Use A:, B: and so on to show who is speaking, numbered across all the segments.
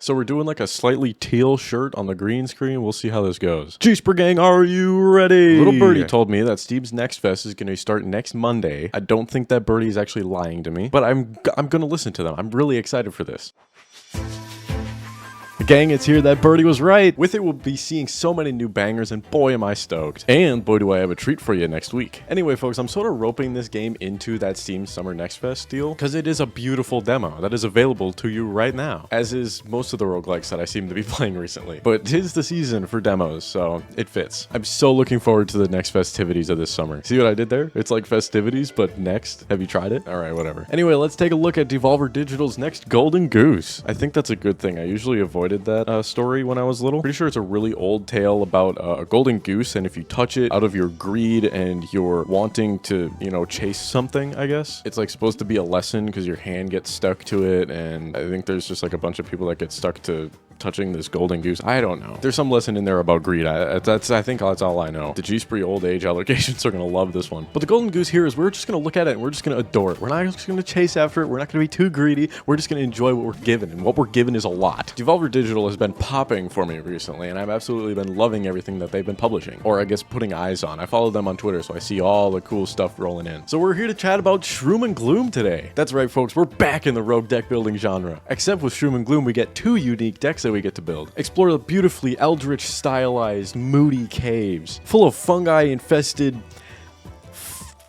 A: So we're doing like a slightly teal shirt on the green screen. We'll see how this goes. G-Spur gang, are you ready? Little birdie told me that Steve's Next Fest is going to start next Monday. I don't think that birdie is actually lying to me, but I'm going to listen to them. I'm really excited for this. Gang, it's here. That birdie was right. With it, we'll be seeing so many new bangers, and boy, am I stoked. And boy, do I have a treat for you next week. Anyway, folks, I'm sort of roping this game into that Steam Summer Next Fest deal because it is a beautiful demo that is available to you right now, as is most of the roguelikes that I seem to be playing recently. But 'tis the season for demos, so it fits. I'm so looking forward to the next festivities of this summer. See what I did there? It's like festivities, but next. Have you tried it? All right, whatever. Anyway, let's take a look at Devolver Digital's next Golden Goose. I think that's a good thing. I usually avoided that story when I was little. Pretty sure it's a really old tale about a golden goose, and if you touch it out of your greed and you're wanting to, you know, chase something, I guess. It's like supposed to be a lesson because your hand gets stuck to it, and I think there's just like a bunch of people that get stuck to touching this golden goose. I don't know. There's some lesson in there about greed. I think that's all I know. The G-Spree old age allegations are gonna love this one. But the golden goose here is we're just gonna look at it and we're just gonna adore it. We're not just gonna chase after it. We're not gonna be too greedy. We're just gonna enjoy what we're given, and what we're given is a lot. Devolver Digital has been popping for me recently, and I've absolutely been loving everything that they've been publishing, or I guess putting eyes on. I follow them on Twitter, so I see all the cool stuff rolling in. So we're here to chat about Shroom and Gloom today. That's right, folks. We're back in the rogue deck building genre. Except with Shroom and Gloom, we get two unique decks that we get to build. Explore the beautifully Eldritch stylized, moody caves, full of fungi-infested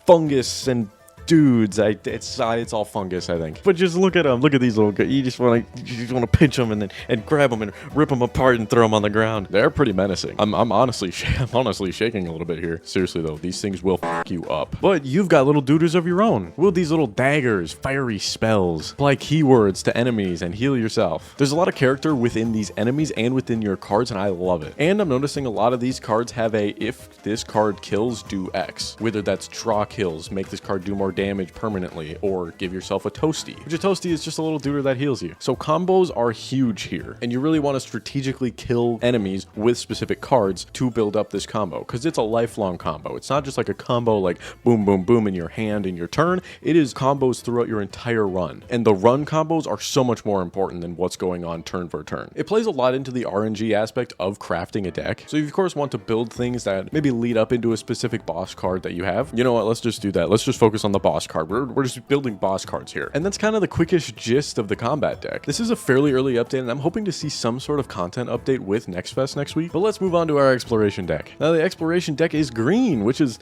A: fungus and dudes. It's all fungus, I think. But just look at them. Look at these little guys. You just want to pinch them and grab them and rip them apart and throw them on the ground. They're pretty menacing. I'm honestly shaking a little bit here. Seriously though, these things will fuck you up. But you've got little duders of your own. Wield these little daggers, fiery spells, apply keywords to enemies, and heal yourself. There's a lot of character within these enemies and within your cards, and I love it. And I'm noticing a lot of these cards have a if this card kills, do X. Whether that's draw kills, make this card do more damage permanently, or give yourself a toasty, which a toasty is just a little duder that heals you. So combos are huge here, and you really want to strategically kill enemies with specific cards to build up this combo, because it's a lifelong combo. It's not just like a combo like boom boom boom in your hand in your turn. It is combos throughout your entire run, and the run combos are so much more important than what's going on turn for turn. It plays a lot into the RNG aspect of crafting a deck, so you of course want to build things that maybe lead up into a specific boss card that you have. You know what, let's just do that. Let's just focus on the boss card. We're just building boss cards here. And that's kind of the quickest gist of the combat deck. This is a fairly early update, and I'm hoping to see some sort of content update with Next Fest next week. But let's move on to our exploration deck. Now the exploration deck is green, which is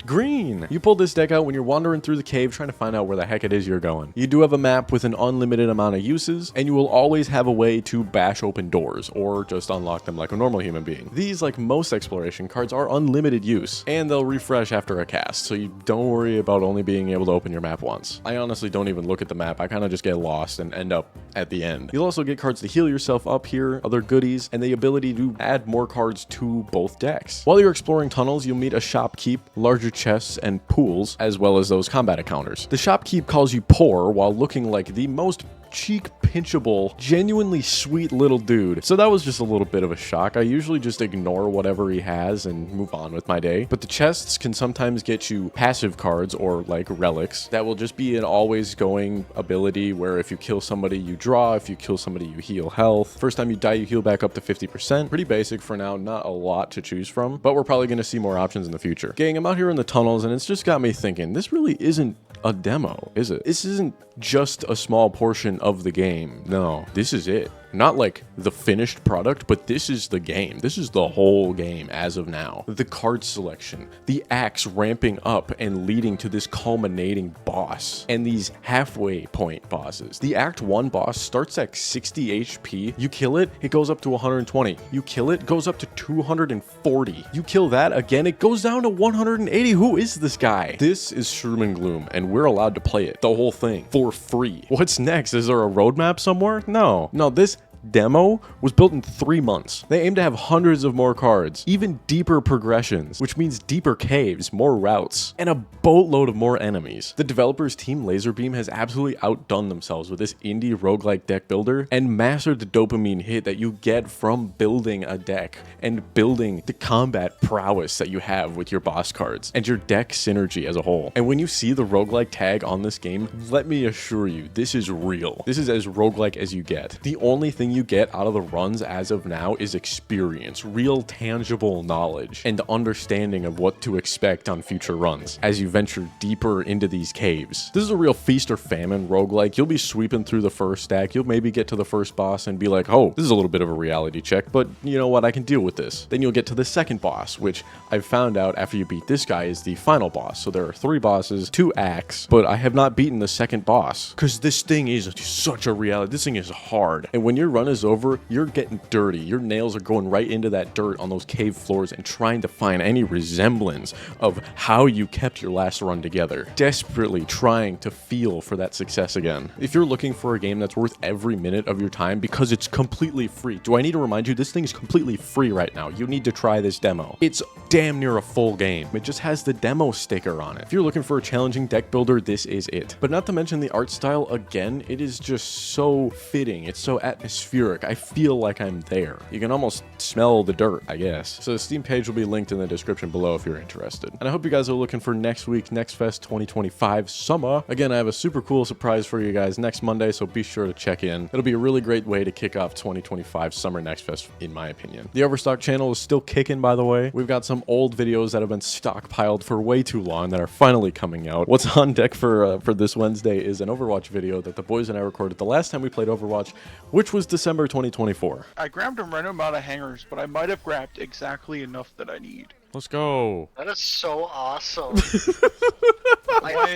A: green. You pull this deck out when you're wandering through the cave trying to find out where the heck it is you're going. You do have a map with an unlimited amount of uses, and you will always have a way to bash open doors or just unlock them like a normal human being. These, like most exploration cards, are unlimited use, and they'll refresh after a cast, so you don't worry about only being able to open your map once. I honestly don't even look at the map. I kind of just get lost and end up at the end. You'll also get cards to heal yourself up here, other goodies, and the ability to add more cards to both decks. While you're exploring tunnels, you'll meet a shopkeep, larger chests and pools, as well as those combat encounters. The shopkeep calls you poor while looking like the most cheek pinchable, genuinely sweet little dude. So that was just a little bit of a shock. I usually just ignore whatever he has and move on with my day. But the chests can sometimes get you passive cards or like relics that will just be an always going ability where if you kill somebody you draw, if you kill somebody you heal health. First time you die you heal back up to 50%. Pretty basic for now, not a lot to choose from, but we're probably going to see more options in the future. Gang, I'm out here in the tunnels and it's just got me thinking, this really isn't a demo, is it? This isn't just a small portion of the game. No, this is it. Not like the finished product, but this is the game. This is the whole game as of now. The card selection, the acts ramping up and leading to this culminating boss, and these halfway point bosses. The Act 1 boss starts at 60 HP. You kill it, it goes up to 120. You kill it, goes up to 240. You kill that again, it goes down to 180. Who is this guy? This is Shroom and Gloom, and we're allowed to play it, the whole thing, for free. What's next? Is there a roadmap somewhere? No, this demo was built in 3 months. They aim to have hundreds of more cards, even deeper progressions, which means deeper caves, more routes, and a boatload of more enemies. The developers team Laserbeam has absolutely outdone themselves with this indie roguelike deck builder and mastered the dopamine hit that you get from building a deck and building the combat prowess that you have with your boss cards and your deck synergy as a whole. And when you see the roguelike tag on this game, let me assure you, this is real. This is as roguelike as you get. The only thing you get out of the runs as of now is experience, real tangible knowledge, and the understanding of what to expect on future runs as you venture deeper into these caves. This is a real feast or famine roguelike. You'll be sweeping through the first stack, you'll maybe get to the first boss and be like, oh, this is a little bit of a reality check, but you know what, I can deal with this. Then you'll get to the second boss, which I've found out after you beat this guy is the final boss. So there are 3 bosses, 2 acts, but I have not beaten the second boss because this thing is such a reality. This thing is hard. And when your run is over, you're getting dirty. Your nails are going right into that dirt on those cave floors and trying to find any resemblance of how you kept your last run together. Desperately trying to feel for that success again. If you're looking for a game that's worth every minute of your time because it's completely free, do I need to remind you this thing is completely free right now? You need to try this demo. It's damn near a full game. It just has the demo sticker on it. If you're looking for a challenging deck builder, this is it. But not to mention the art style, again, it is just so fitting. It's so atmospheric. I feel like I'm there. You can almost smell the dirt, I guess. So the Steam page will be linked in the description below if you're interested. And I hope you guys are looking for next week, Next Fest 2025 summer. Again, I have a super cool surprise for you guys next Monday, so be sure to check in. It'll be a really great way to kick off 2025 Summer Next Fest, in my opinion. The Overstock channel is still kicking, by the way. We've got some old videos that have been stockpiled for way too long that are finally coming out. What's on deck for this Wednesday is an Overwatch video that the boys and I recorded the last time we played Overwatch, which was December 2024.
B: I grabbed a random amount of hangers, but I might have grabbed exactly enough that I need.
A: Let's go.
C: That is so awesome.
B: You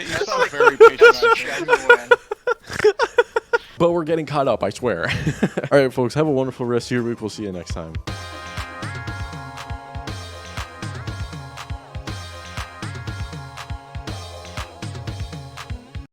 B: sound very patient.
C: Genuine.
A: But we're getting caught up, I swear. All right, folks, have a wonderful rest of your week. We'll see you next time.